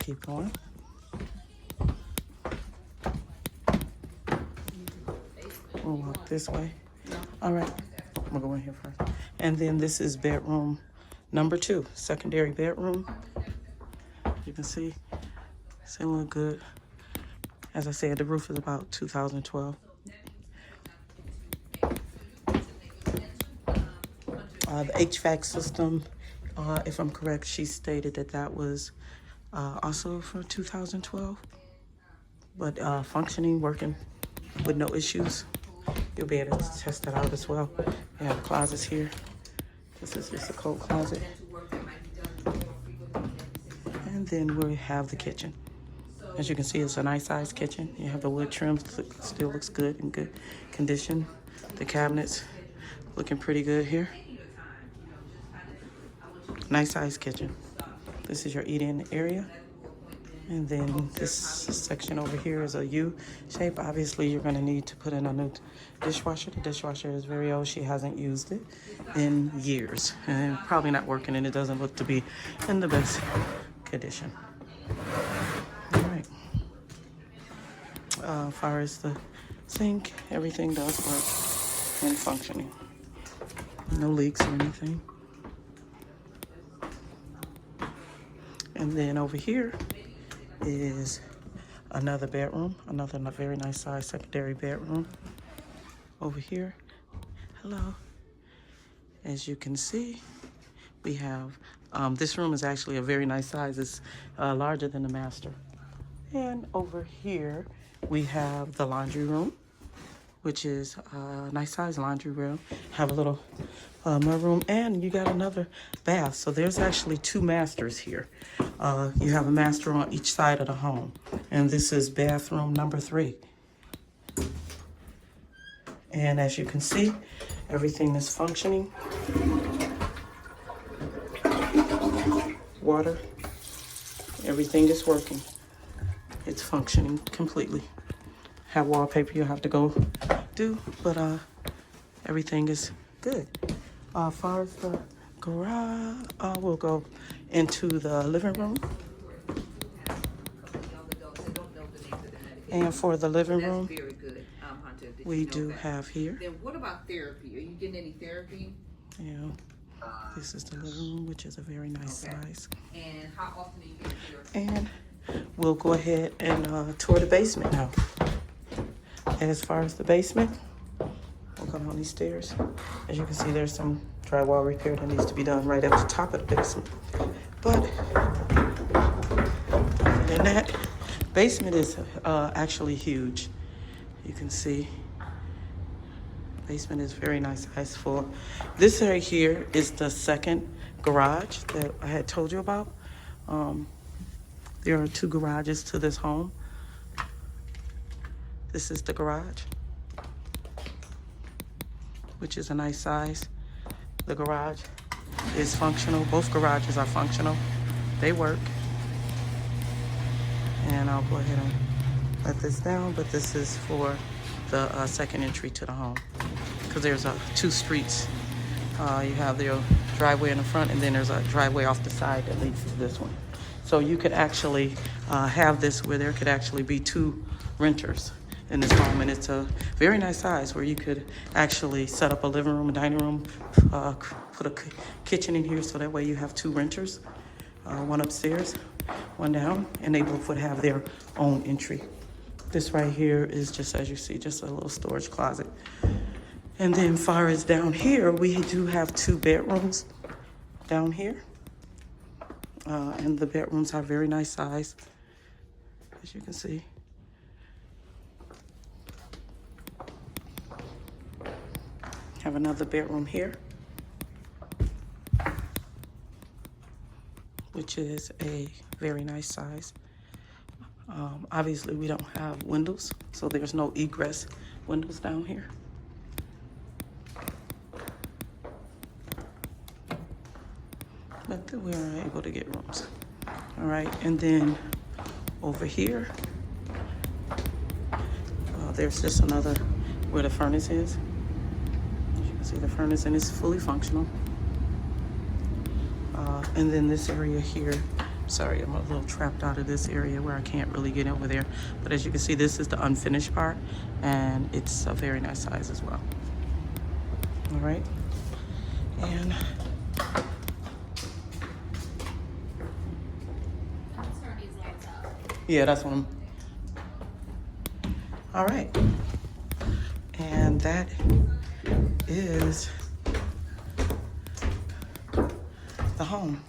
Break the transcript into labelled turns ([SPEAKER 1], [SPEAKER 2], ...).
[SPEAKER 1] keep going. We'll walk this way. All right, I'm gonna go in here first. And then this is bedroom number 2, secondary bedroom. You can see, it's look good. As I said, the roof is about 2012. The HVAC system, if I'm correct, she stated that that was also for 2012, but functioning, working with no issues. You'll be able to test that out as well. We have closets here. This is just a coat closet. And then we have the kitchen. As you can see, it's a nice sized kitchen. You have the wood trim, still looks good, in good condition. The cabinets looking pretty good here. Nice sized kitchen. This is your eat-in area. And then this section over here is a U shape. Obviously, you're gonna need to put in a new dishwasher. The dishwasher is very old. She hasn't used it in years. And probably not working, and it doesn't look to be in the best condition. All right. As far as the sink, everything does work and functioning. No leaks or anything. And then over here is another bedroom, another very nice size secondary bedroom. Over here, hello. As you can see, we have, this room is actually a very nice size. It's larger than the master. And over here, we have the laundry room, which is a nice size laundry room. Have a little mudroom, and you got another bath. So there's actually 2 masters here. You have a master on each side of the home. And this is bathroom number 3. And as you can see, everything is functioning. Water, everything is working. It's functioning completely. Have wallpaper you have to go do, but everything is good. As far as the garage, we'll go into the living room. And for the living room,
[SPEAKER 2] That's very good, Hunter.
[SPEAKER 1] we do have here.
[SPEAKER 2] Then what about therapy? Are you getting any therapy?
[SPEAKER 1] Yeah, this is the living room, which is a very nice size.
[SPEAKER 2] And how often are you getting therapy?
[SPEAKER 1] And we'll go ahead and tour the basement now. As far as the basement, we'll come down these stairs. As you can see, there's some drywall repair that needs to be done right at the top of the basement. But other than that, basement is actually huge. You can see basement is very nice size for. This right here is the second garage that I had told you about. There are 2 garages to this home. This is the garage, which is a nice size. The garage is functional. Both garages are functional. They work. And I'll go ahead and let this down, but this is for the second entry to the home. Because there's 2 streets. You have the driveway in the front, and then there's a driveway off the side that leads to this one. So you could actually have this where there could actually be 2 renters in this home, and it's a very nice size where you could actually set up a living room, a dining room, put a kitchen in here, so that way you have 2 renters, one upstairs, one down, and they both would have their own entry. This right here is just, as you see, just a little storage closet. And then far as down here, we do have 2 bedrooms down here. And the bedrooms are very nice size, as you can see. Have another bedroom here, which is a very nice size. Obviously, we don't have windows, so there's no egress windows down here. But we are able to get rooms. All right, and then over here, there's just another where the furnace is. As you can see, the furnace, and it's fully functional. And then this area here Sorry, I'm a little trapped out of this area where I can't really get over there. But as you can see, this is the unfinished part, and it's a very nice size as well. All right, and yeah, that's what I'm. All right, and that is the home.